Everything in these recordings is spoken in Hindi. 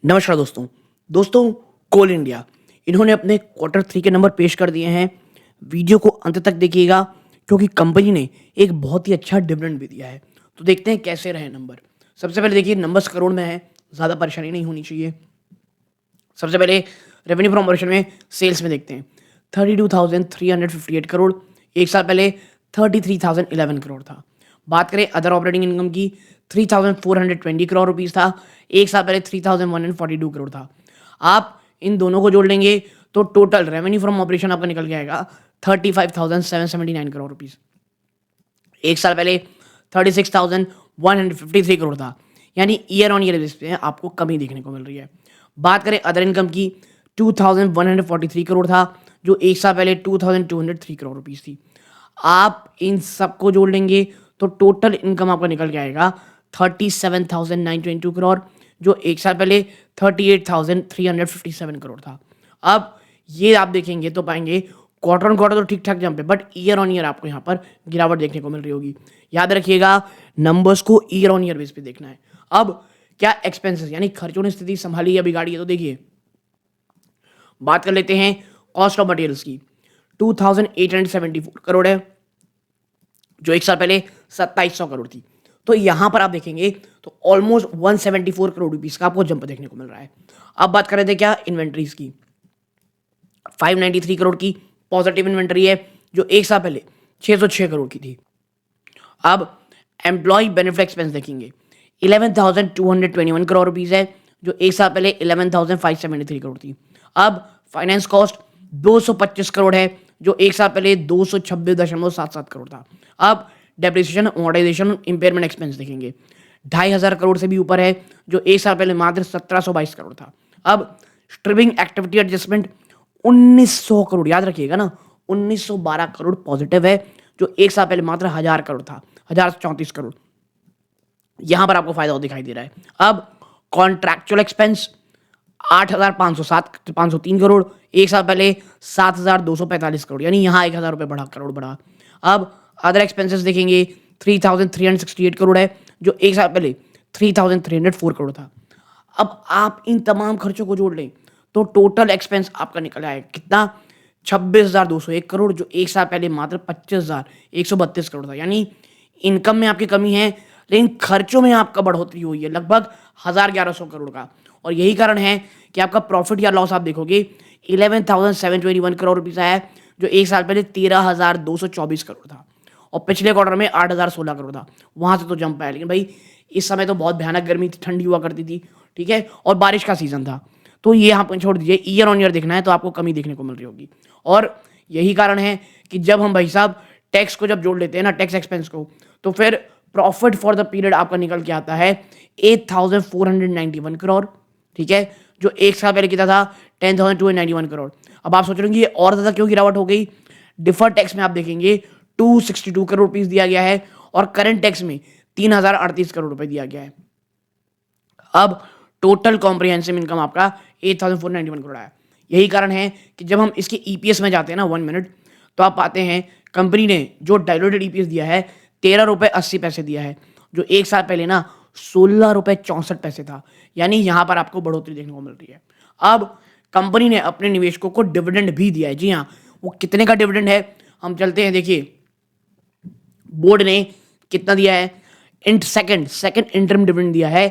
नमस्कार दोस्तों। दोस्तों, कोल इंडिया इन्होंने अपने क्वार्टर 3 के नंबर पेश कर दिए हैं। वीडियो को अंत तक देखिएगा क्योंकि कंपनी ने एक बहुत ही अच्छा डिविडेंड भी दिया है। तो देखते हैं कैसे रहे नंबर। सबसे पहले देखिए नंबर्स करोड़ में है, ज़्यादा परेशानी नहीं होनी चाहिए। सबसे पहले रेवेन्यू फ्रॉम ऑपरेशन में सेल्स में देखते हैं 32,358 करोड़। एक साल पहले 33,011 करोड़ था। बात करें अदर ऑपरेटिंग इनकम की 3,420 करोड़ रुपीस था। एक साल पहले 3,142 करोड़ था। आप इन दोनों को जोड़ लेंगे तो टोटल रेवेन्यू फ्रॉम ऑपरेशन आपका निकल के आएगा 35,779 करोड़ रुपीस। एक साल पहले 36,153 करोड़ था। यानी ईयर ऑन ईयर बेसिस पे आपको कमी देखने को मिल रही है। बात करें अदर इनकम की 2,143 करोड़ था, जो एक साल पहले 2,203 करोड़ रुपीस थी। आप इन सबको जोड़ लेंगे तो टोटल इनकम आपका निकल के आएगा 37,922 करोड़, जो एक साल पहले 38,357 करोड़ था। अब ये आप देखेंगे तो पाएंगे क्वार्टर ऑन क्वार्टर तो ठीक ठाक जंप है, बट ईयर ऑन ईयर आपको यहाँ पर गिरावट देखने को मिल रही होगी। याद रखिएगा नंबर्स को ईयर ऑन ईयर बेस पे देखना है। अब क्या एक्सपेंसेस यानी खर्चों ने स्थिति संभाली या बिगाड़ी है, तो देखिए बात कर लेते हैं कॉस्ट ऑफ मटेरियल्स की। 2,874 करोड़ है, जो एक साल पहले 2,700 करोड़ थी। तो यहां पर आप देखेंगे तो ऑलमोस्ट 174 करोड़ रुपीस का आपको जंप देखने को मिल रहा है। अब बात कर रहे थे क्या इन्वेंट्रीज की। 593 करोड़ की पॉजिटिव इन्वेंट्री है, जो एक साल पहले 606 करोड़ की थी। अब एम्प्लॉय बेनिफिट एक्सपेंस देखेंगे 11,221 करोड़ रुपीस है, जो एक साल पहले 11,573 करोड़ थी। अब फाइनेंस कॉस्ट 225 करोड़ है, जो एक साल पहले 226.77 करोड़ था। अब डेप्रिसिएशन अमोर्टाइजेशन इम्पेयरमेंट एक्सपेंस देखेंगे 2,500 करोड़ से भी ऊपर है, जो एक साल पहले मात्र 1,722 करोड़ था। अब स्ट्रिपिंग एक्टिविटी एडजस्टमेंट 1,900 करोड़, याद रखिएगा ना, 1,912 करोड़ पॉजिटिव है, जो एक साल पहले मात्र 1,000 करोड़ था, 1,034 करोड़। यहां पर आपको फायदा दिखाई दे रहा है। अब कॉन्ट्रैक्चुअल एक्सपेंस 8,503 करोड़, एक साल पहले 7,245 करोड़, यानी यहां 1,000 रुपए बढ़ा, करोड़ बढ़ा। अब अदर एक्सपेंसेस देखेंगे 3,368 करोड़ है, जो एक साल पहले 3,304 करोड़ था। अब आप इन तमाम खर्चों को जोड़ लें तो टोटल एक्सपेंस आपका निकल आएगा कितना, 26,201 करोड़, जो एक साल पहले मात्र 25,132 करोड़ था। यानी इनकम में आपकी कमी है, लेकिन खर्चों में आपका बढ़ोतरी हुई है लगभग 1,1100 करोड़ का। और यही कारण है कि आपका प्रॉफिट या लॉस आप देखोगे 11,721 करोड़ रुपीस आया है, जो एक साल पहले 13,224 करोड़ था। और पिछले क्वार्टर में 8,016 करोड़ था, वहां से तो जंप आया। लेकिन भाई इस समय तो बहुत भयानक गर्मी थी, ठंडी हुआ करती थी, ठीक है, और बारिश का सीजन था, तो ये यहाँ पर छोड़ दीजिए। ईयर ऑन ईयर देखना है तो आपको कमी देखने को मिल रही होगी। और यही कारण है कि जब हम भाई साहब टैक्स को जब जोड़ लेते हैं ना, टैक्स एक्सपेंस को, तो फिर प्रॉफिट फॉर द पीरियड आपका निकल के आता है 8,491 करोड़, ठीक है, जो एक साल पहले कितना था 10,291 करोड़। अब आप सोच रहे होंगे ये और ज्यादा क्यों गिरावट हो गई। डिफर्ड टैक्स में आप देखेंगे 262 करोड़ रुपीस दिया गया है, और करंट टैक्स में 3,038 करोड़ रुपए दिया गया है। अब टोटल कॉम्प्रिहेंसिव इनकम आपका 8,491 करोड़ आया। यही कारण है कि जब हम इसके ईपीएस में जाते हैं ना 1 मिनट, तो आप पाते हैं कंपनी ने जो डाइल्यूटेड ईपीएस दिया है 13 रुपए 80 पैसे दिया है, जो एक साल पहले ना 16 रुपए 64 पैसे था। यानी यहां पर आपको बढ़ोतरी देखने को मिल रही है। अब कंपनी ने अपने निवेशकों को डिविडेंड भी दिया है। जी हाँ, वो कितने का डिविडेंड है हम चलते हैं। देखिए बोर्ड ने कितना दिया है, सेकंड इंटरम डिविडेंड दिया है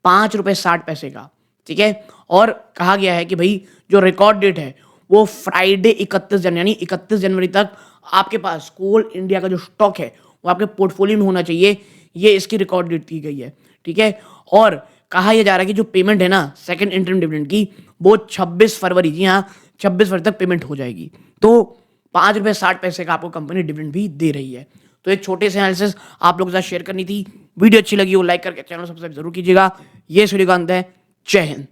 5 रुपए 60 पैसे का, ठीक है। और कहा गया है कि भाई जो रिकॉर्ड डेट है वो फ्राइडे 31 जनवरी, यानी 31 जनवरी तक आपके पास कोल इंडिया का जो स्टॉक है वो आपके पोर्टफोलियो में होना चाहिए। ये इसकी रिकॉर्ड डेट दी गई है, ठीक है। और कहा यह जा रहा है कि जो पेमेंट है ना सेकंड इंटरम डिविडेंड की, वो 26 फरवरी, जी हाँ 26 फरवरी तक पेमेंट हो जाएगी। तो 5 रुपए 60 पैसे का आपको कंपनी डिविडेंड भी दे रही है। तो एक छोटे से एनालिसिस आप लोगों के साथ शेयर करनी थी। वीडियो अच्छी लगी हो लाइक करके चैनल सब्सक्राइब जरूर कीजिएगा। ये सूर्यकांत है, जय हिंद।